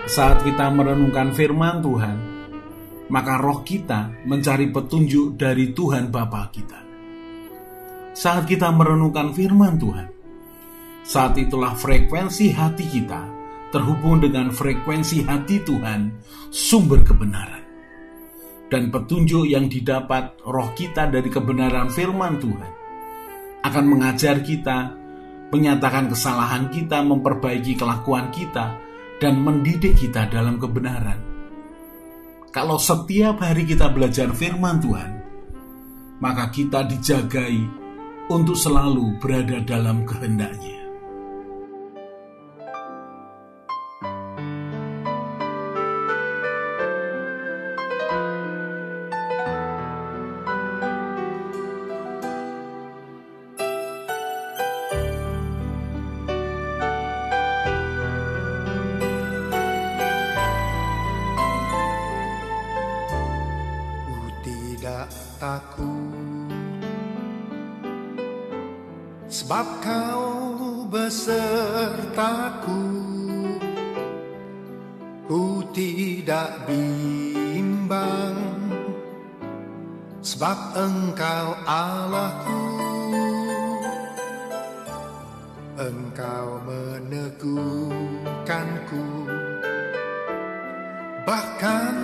Saat kita merenungkan firman Tuhan, maka roh kita mencari petunjuk dari Tuhan Bapa kita. Saat kita merenungkan firman Tuhan, saat itulah frekuensi hati kita terhubung dengan frekuensi hati Tuhan, sumber kebenaran. Dan petunjuk yang didapat roh kita dari kebenaran firman Tuhan akan mengajar kita, menyatakan kesalahan kita, memperbaiki kelakuan kita, dan mendidik kita dalam kebenaran. Kalau setiap hari kita belajar firman Tuhan, maka kita dijagai untuk selalu berada dalam kehendak-Nya. Takut, sebab Kau besertaku. Ku tidak bimbang, sebab Engkau Allahku. Engkau meneguhkanku, bahkan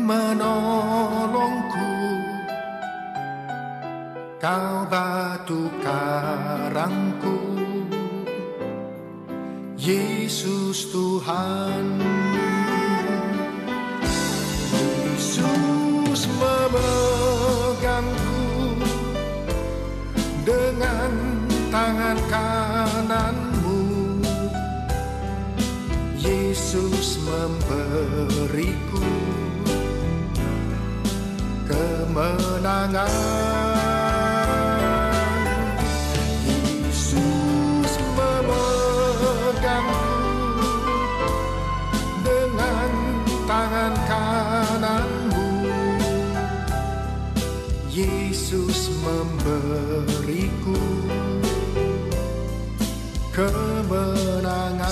menolongku. Kau batu karangku, Yesus Tuhan. Yesus memegangku dengan tangan kananmu. Yesus memberiku kemenangan. Yesus memberiku kemenangan.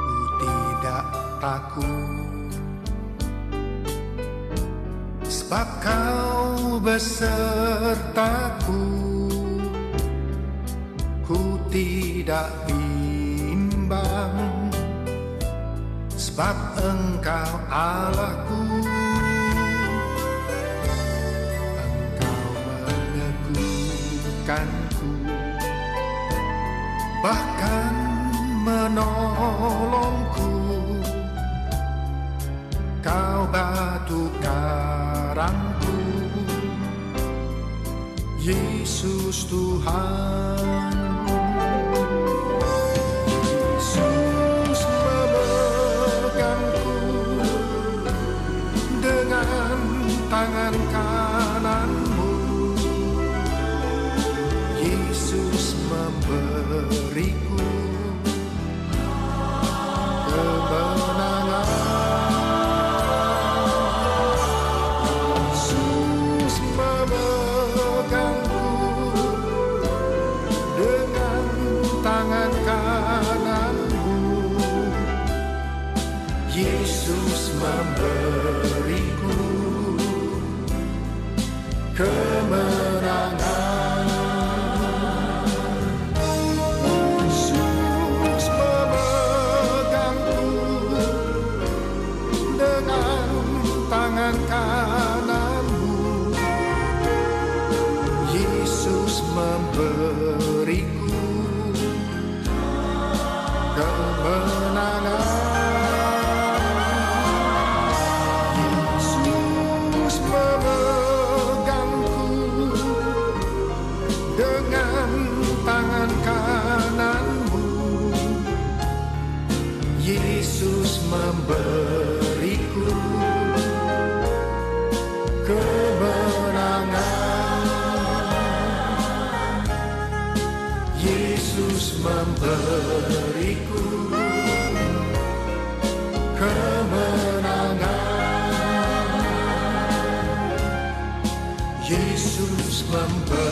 Ku tidak takut, sebab Kau besertaku. Ku tidak sebab Engkau Allahku. Engkau meneguhkanku, bahkan menolongku. Kau batu karangku, Yesus Tuhan. Tangan kananmu, Yesus memberiku kemenangan. Yesus memegangku dengan tangan kananmu. Yesus memberiku kemenangan. Yesus memegangku dengan tangan kananmu. Yesus memberiku kemenangan. Tangan kananmu, Yesus memberiku kemenangan. Yesus memberiku kemenangan. Yesus memberiku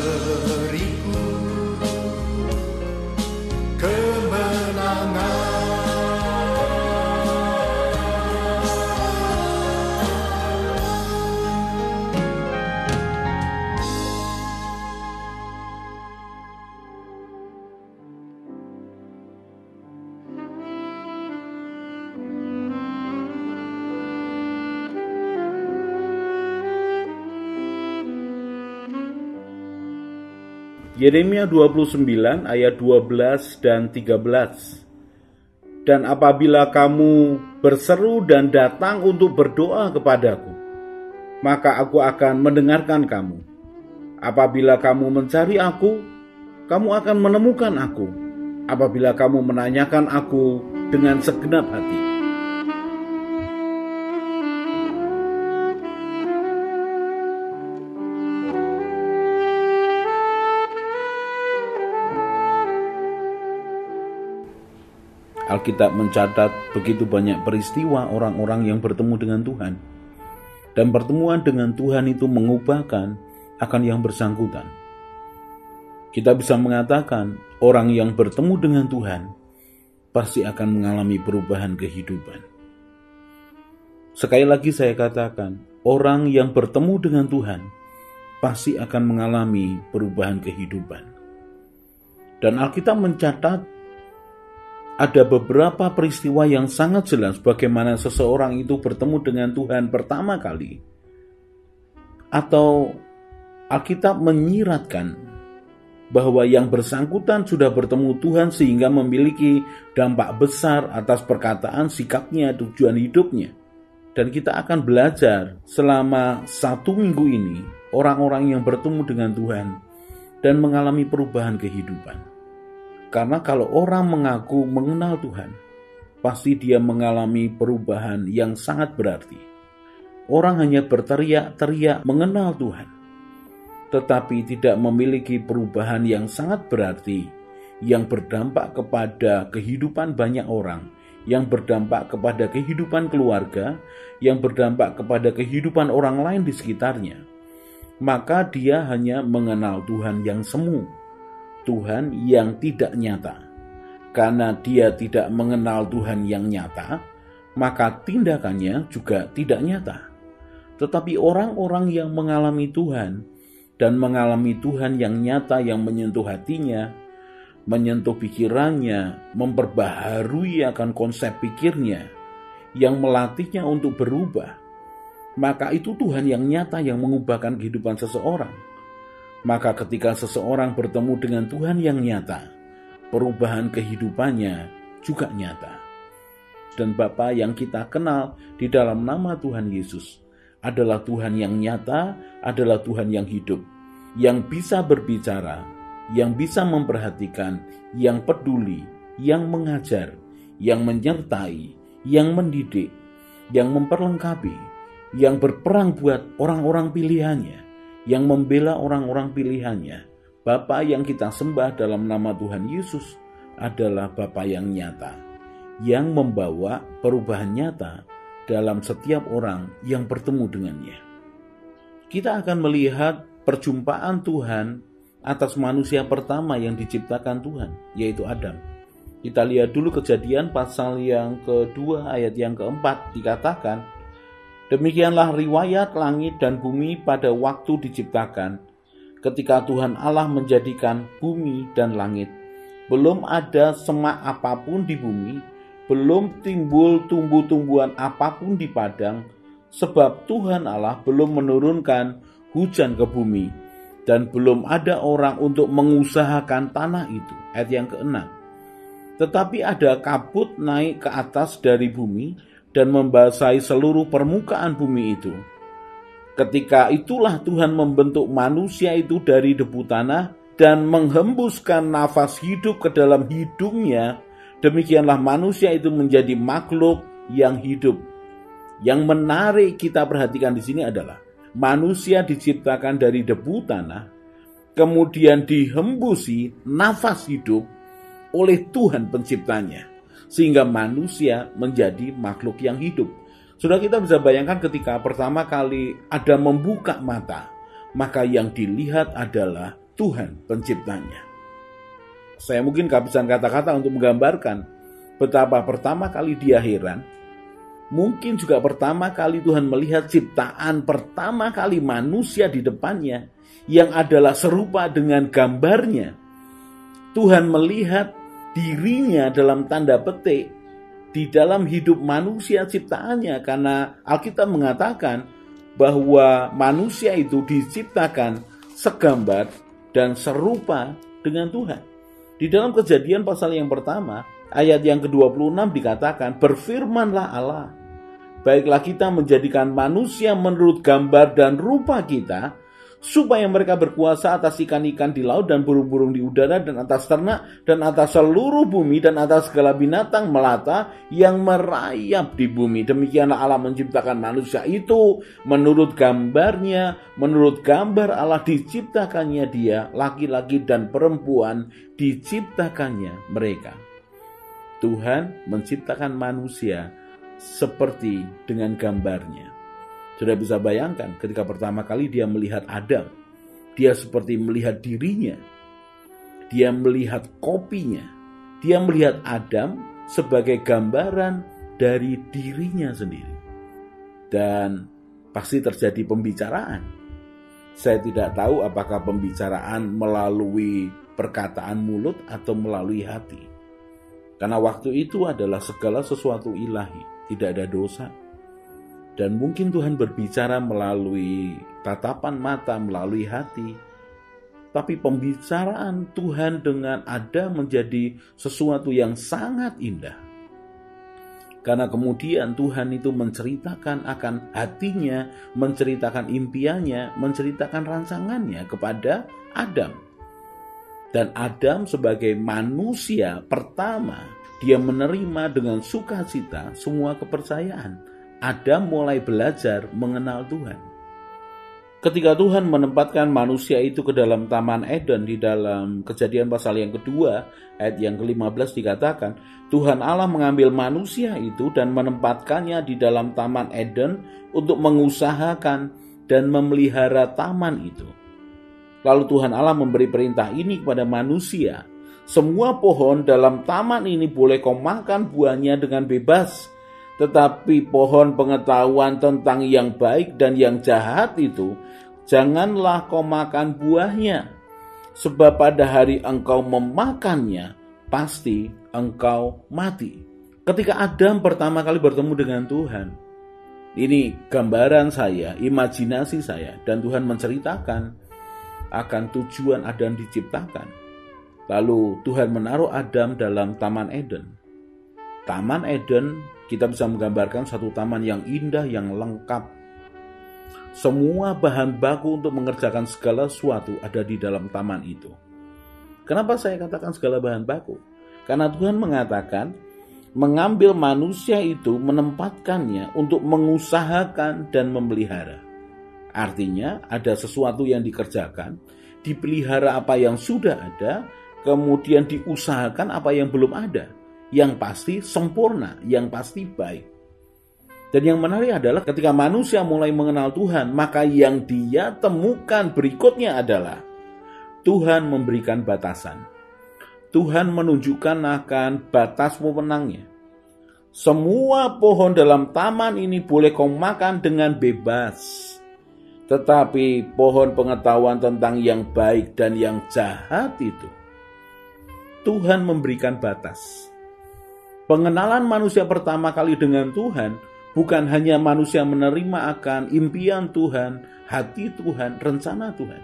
Yeremia 29 ayat 12 dan 13. Dan apabila kamu berseru dan datang untuk berdoa kepadaku, maka aku akan mendengarkan kamu. Apabila kamu mencari aku, kamu akan menemukan aku. Apabila kamu menanyakan aku dengan segenap hati. Alkitab mencatat begitu banyak peristiwa orang-orang yang bertemu dengan Tuhan. Dan pertemuan dengan Tuhan itu mengubahkan akan yang bersangkutan. Kita bisa mengatakan orang yang bertemu dengan Tuhan pasti akan mengalami perubahan kehidupan. Sekali lagi saya katakan, orang yang bertemu dengan Tuhan pasti akan mengalami perubahan kehidupan. Dan Alkitab mencatat ada beberapa peristiwa yang sangat jelas bagaimana seseorang itu bertemu dengan Tuhan pertama kali. Atau Alkitab menyiratkan bahwa yang bersangkutan sudah bertemu Tuhan sehingga memiliki dampak besar atas perkataan, sikapnya, tujuan hidupnya. Dan kita akan belajar selama 1 minggu ini orang-orang yang bertemu dengan Tuhan dan mengalami perubahan kehidupan. Karena kalau orang mengaku mengenal Tuhan, pasti dia mengalami perubahan yang sangat berarti. Orang hanya berteriak-teriak mengenal Tuhan, tetapi tidak memiliki perubahan yang sangat berarti, yang berdampak kepada kehidupan banyak orang, yang berdampak kepada kehidupan keluarga, yang berdampak kepada kehidupan orang lain di sekitarnya. Maka dia hanya mengenal Tuhan yang semu, Tuhan yang tidak nyata. Karena dia tidak mengenal Tuhan yang nyata, maka tindakannya juga tidak nyata. Tetapi orang-orang yang mengalami Tuhan dan mengalami Tuhan yang nyata, yang menyentuh hatinya, menyentuh pikirannya, memperbaharui akan konsep pikirnya, yang melatihnya untuk berubah, maka itu Tuhan yang nyata yang mengubahkan kehidupan seseorang. Maka ketika seseorang bertemu dengan Tuhan yang nyata, perubahan kehidupannya juga nyata. Dan Bapa yang kita kenal di dalam nama Tuhan Yesus adalah Tuhan yang nyata, adalah Tuhan yang hidup, yang bisa berbicara, yang bisa memperhatikan, yang peduli, yang mengajar, yang menyertai, yang mendidik, yang memperlengkapi, yang berperang buat orang-orang pilihannya, yang membela orang-orang pilihannya. Bapa yang kita sembah dalam nama Tuhan Yesus adalah Bapa yang nyata, yang membawa perubahan nyata dalam setiap orang yang bertemu dengannya. Kita akan melihat perjumpaan Tuhan atas manusia pertama yang diciptakan Tuhan, yaitu Adam. Kita lihat dulu Kejadian pasal yang kedua ayat yang keempat, dikatakan, demikianlah riwayat langit dan bumi pada waktu diciptakan, ketika Tuhan Allah menjadikan bumi dan langit. Belum ada semak apapun di bumi, belum timbul tumbuh-tumbuhan apapun di padang, sebab Tuhan Allah belum menurunkan hujan ke bumi, dan belum ada orang untuk mengusahakan tanah itu. Ayat yang ke-6. Tetapi ada kabut naik ke atas dari bumi, dan membasahi seluruh permukaan bumi itu. Ketika itulah Tuhan membentuk manusia itu dari debu tanah dan menghembuskan nafas hidup ke dalam hidungnya. Demikianlah manusia itu menjadi makhluk yang hidup. Yang menarik kita perhatikan di sini adalah manusia diciptakan dari debu tanah, kemudian dihembusi nafas hidup oleh Tuhan penciptanya, sehingga manusia menjadi makhluk yang hidup. Sudah kita bisa bayangkan ketika pertama kali Adam membuka mata, maka yang dilihat adalah Tuhan penciptanya. Saya mungkin kehabisan kata-kata untuk menggambarkan betapa pertama kali dia heran. Mungkin juga pertama kali Tuhan melihat ciptaan pertama kali manusia di depannya, yang adalah serupa dengan gambarnya. Tuhan melihat dirinya dalam tanda petik di dalam hidup manusia ciptaannya, karena Alkitab mengatakan bahwa manusia itu diciptakan segambar dan serupa dengan Tuhan. Di dalam Kejadian pasal yang pertama, ayat yang ke-26 dikatakan, berfirmanlah Allah, baiklah kita menjadikan manusia menurut gambar dan rupa kita, supaya mereka berkuasa atas ikan-ikan di laut dan burung-burung di udara dan atas ternak dan atas seluruh bumi dan atas segala binatang melata yang merayap di bumi. Demikianlah Allah menciptakan manusia itu menurut gambarnya, menurut gambar Allah diciptakannya dia, laki-laki dan perempuan diciptakannya mereka. Tuhan menciptakan manusia seperti dengan gambarnya. Sudah bisa bayangkan ketika pertama kali dia melihat Adam, dia seperti melihat dirinya, dia melihat kopinya, dia melihat Adam sebagai gambaran dari dirinya sendiri. Dan pasti terjadi pembicaraan. Saya tidak tahu apakah pembicaraan melalui perkataan mulut atau melalui hati. Karena waktu itu adalah segala sesuatu ilahi, tidak ada dosa. Dan mungkin Tuhan berbicara melalui tatapan mata, melalui hati. Tapi pembicaraan Tuhan dengan Adam menjadi sesuatu yang sangat indah. Karena kemudian Tuhan itu menceritakan akan hatinya, menceritakan impiannya, menceritakan rancangannya kepada Adam. Dan Adam sebagai manusia pertama, dia menerima dengan sukacita semua kepercayaan. Adam mulai belajar mengenal Tuhan. Ketika Tuhan menempatkan manusia itu ke dalam Taman Eden, di dalam Kejadian pasal yang kedua, ayat yang ke-15 dikatakan, Tuhan Allah mengambil manusia itu dan menempatkannya di dalam Taman Eden untuk mengusahakan dan memelihara taman itu. Lalu Tuhan Allah memberi perintah ini kepada manusia, semua pohon dalam taman ini boleh kau makan buahnya dengan bebas, tetapi pohon pengetahuan tentang yang baik dan yang jahat itu, janganlah kau makan buahnya, sebab pada hari engkau memakannya, pasti engkau mati. Ketika Adam pertama kali bertemu dengan Tuhan, ini gambaran saya, imajinasi saya, dan Tuhan menceritakan akan tujuan Adam diciptakan. Lalu Tuhan menaruh Adam dalam Taman Eden. Taman Eden, kita bisa menggambarkan satu taman yang indah, yang lengkap. Semua bahan baku untuk mengerjakan segala sesuatu ada di dalam taman itu. Kenapa saya katakan segala bahan baku? Karena Tuhan mengatakan, mengambil manusia itu, menempatkannya untuk mengusahakan dan memelihara. Artinya ada sesuatu yang dikerjakan, dipelihara apa yang sudah ada, kemudian diusahakan apa yang belum ada. Yang pasti sempurna, yang pasti baik. Dan yang menarik adalah ketika manusia mulai mengenal Tuhan, maka yang dia temukan berikutnya adalah Tuhan memberikan batasan. Tuhan menunjukkan akan batas wewenangnya. Semua pohon dalam taman ini boleh kau makan dengan bebas. Tetapi pohon pengetahuan tentang yang baik dan yang jahat itu, Tuhan memberikan batas. Pengenalan manusia pertama kali dengan Tuhan bukan hanya manusia menerima akan impian Tuhan, hati Tuhan, rencana Tuhan.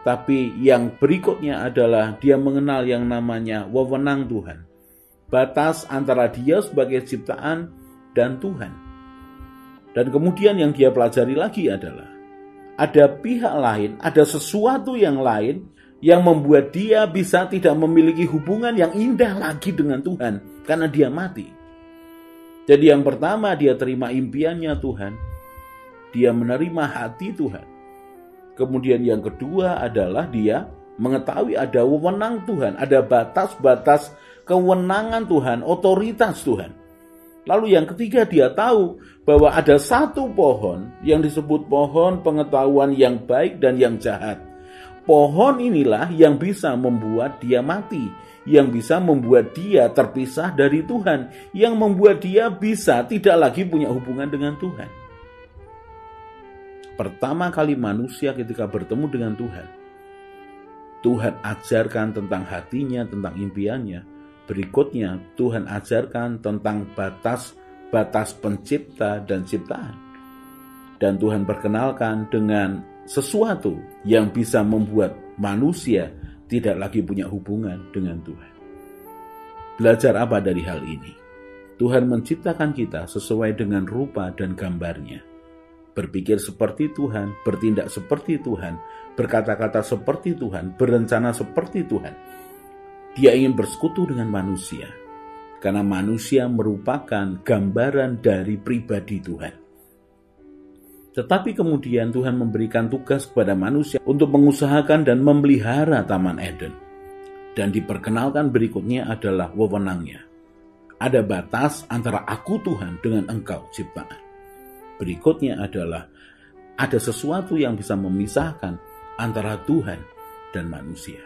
Tapi yang berikutnya adalah dia mengenal yang namanya wewenang Tuhan. Batas antara dia sebagai ciptaan dan Tuhan. Dan kemudian yang dia pelajari lagi adalah ada pihak lain, ada sesuatu yang lain yang membuat dia bisa tidak memiliki hubungan yang indah lagi dengan Tuhan karena dia mati. Jadi yang pertama, dia terima impiannya Tuhan, dia menerima hati Tuhan. Kemudian yang kedua adalah dia mengetahui ada wewenang Tuhan, ada batas-batas kewenangan Tuhan, otoritas Tuhan. Lalu yang ketiga, dia tahu bahwa ada satu pohon yang disebut pohon pengetahuan yang baik dan yang jahat. Pohon inilah yang bisa membuat dia mati, yang bisa membuat dia terpisah dari Tuhan, yang membuat dia bisa tidak lagi punya hubungan dengan Tuhan. Pertama kali manusia ketika bertemu dengan Tuhan, Tuhan ajarkan tentang hatinya, tentang impiannya. Berikutnya Tuhan ajarkan tentang batas-batas pencipta dan ciptaan. Dan Tuhan perkenalkan dengan sesuatu yang bisa membuat manusia tidak lagi punya hubungan dengan Tuhan. Belajar apa dari hal ini? Tuhan menciptakan kita sesuai dengan rupa dan gambarnya. Berpikir seperti Tuhan, bertindak seperti Tuhan, berkata-kata seperti Tuhan, berencana seperti Tuhan. Dia ingin bersekutu dengan manusia, karena manusia merupakan gambaran dari pribadi Tuhan. Tetapi kemudian Tuhan memberikan tugas kepada manusia untuk mengusahakan dan memelihara Taman Eden. Dan diperkenalkan berikutnya adalah wewenangnya. Ada batas antara aku Tuhan dengan engkau ciptaan. Berikutnya adalah ada sesuatu yang bisa memisahkan antara Tuhan dan manusia.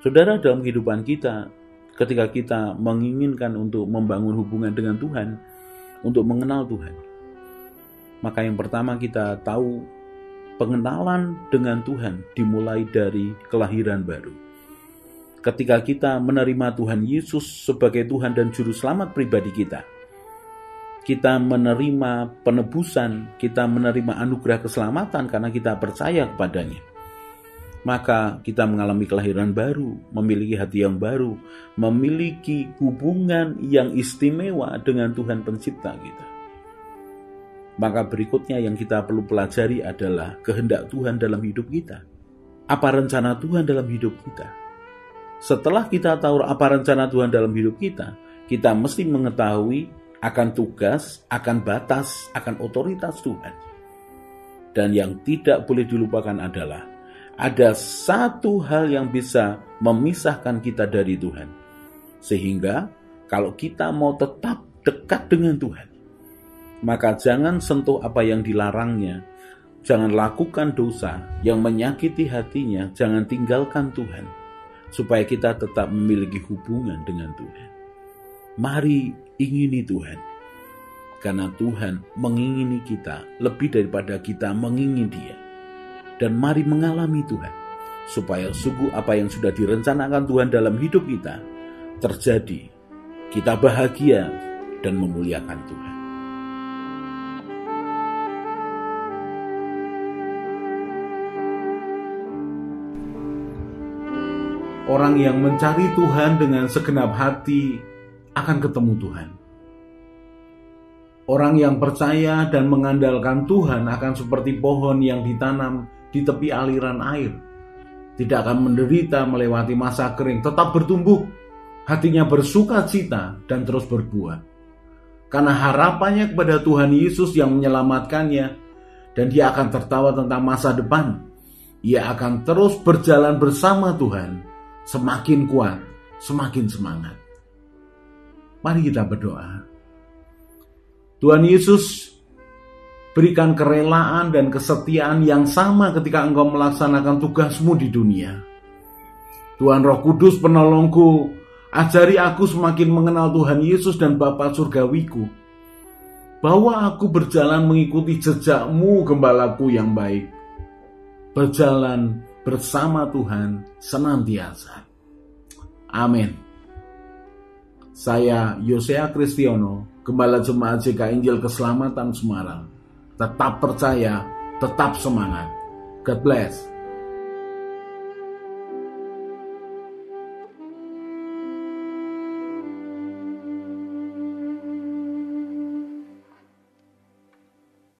Saudara, dalam kehidupan kita, ketika kita menginginkan untuk membangun hubungan dengan Tuhan, untuk mengenal Tuhan, maka yang pertama kita tahu pengenalan dengan Tuhan dimulai dari kelahiran baru. Ketika kita menerima Tuhan Yesus sebagai Tuhan dan Juru Selamat pribadi kita menerima penebusan, kita menerima anugerah keselamatan karena kita percaya kepadanya. Maka kita mengalami kelahiran baru, memiliki hati yang baru, memiliki hubungan yang istimewa dengan Tuhan Pencipta kita. Maka berikutnya yang kita perlu pelajari adalah kehendak Tuhan dalam hidup kita. Apa rencana Tuhan dalam hidup kita? Setelah kita tahu apa rencana Tuhan dalam hidup kita mesti mengetahui akan tugas, akan batas, akan otoritas Tuhan. Dan yang tidak boleh dilupakan adalah ada satu hal yang bisa memisahkan kita dari Tuhan. Sehingga kalau kita mau tetap dekat dengan Tuhan, maka jangan sentuh apa yang dilarangnya, jangan lakukan dosa yang menyakiti hatinya, jangan tinggalkan Tuhan, supaya kita tetap memiliki hubungan dengan Tuhan. Mari ingini Tuhan, karena Tuhan mengingini kita lebih daripada kita mengingini Dia. Dan mari mengalami Tuhan, supaya sungguh apa yang sudah direncanakan Tuhan dalam hidup kita terjadi. Kita bahagia dan memuliakan Tuhan. Orang yang mencari Tuhan dengan segenap hati akan ketemu Tuhan. Orang yang percaya dan mengandalkan Tuhan akan seperti pohon yang ditanam di tepi aliran air. Tidak akan menderita melewati masa kering, tetap bertumbuh. Hatinya bersuka cita dan terus berbuah. Karena harapannya kepada Tuhan Yesus yang menyelamatkannya, dan dia akan tertawa tentang masa depan. Ia akan terus berjalan bersama Tuhan. Semakin kuat, semakin semangat. Mari kita berdoa. Tuhan Yesus, berikan kerelaan dan kesetiaan yang sama ketika Engkau melaksanakan tugasmu di dunia. Tuhan Roh Kudus penolongku, ajari aku semakin mengenal Tuhan Yesus dan Bapa Surgawiku. Bawa aku berjalan mengikuti jejak-Mu, Gembalaku yang baik. Berjalan bersama Tuhan senantiasa. Amin. Saya Yosea Kristiono, Gembala Jemaat JK Injil Keselamatan Semarang. Tetap percaya, tetap semangat. God bless.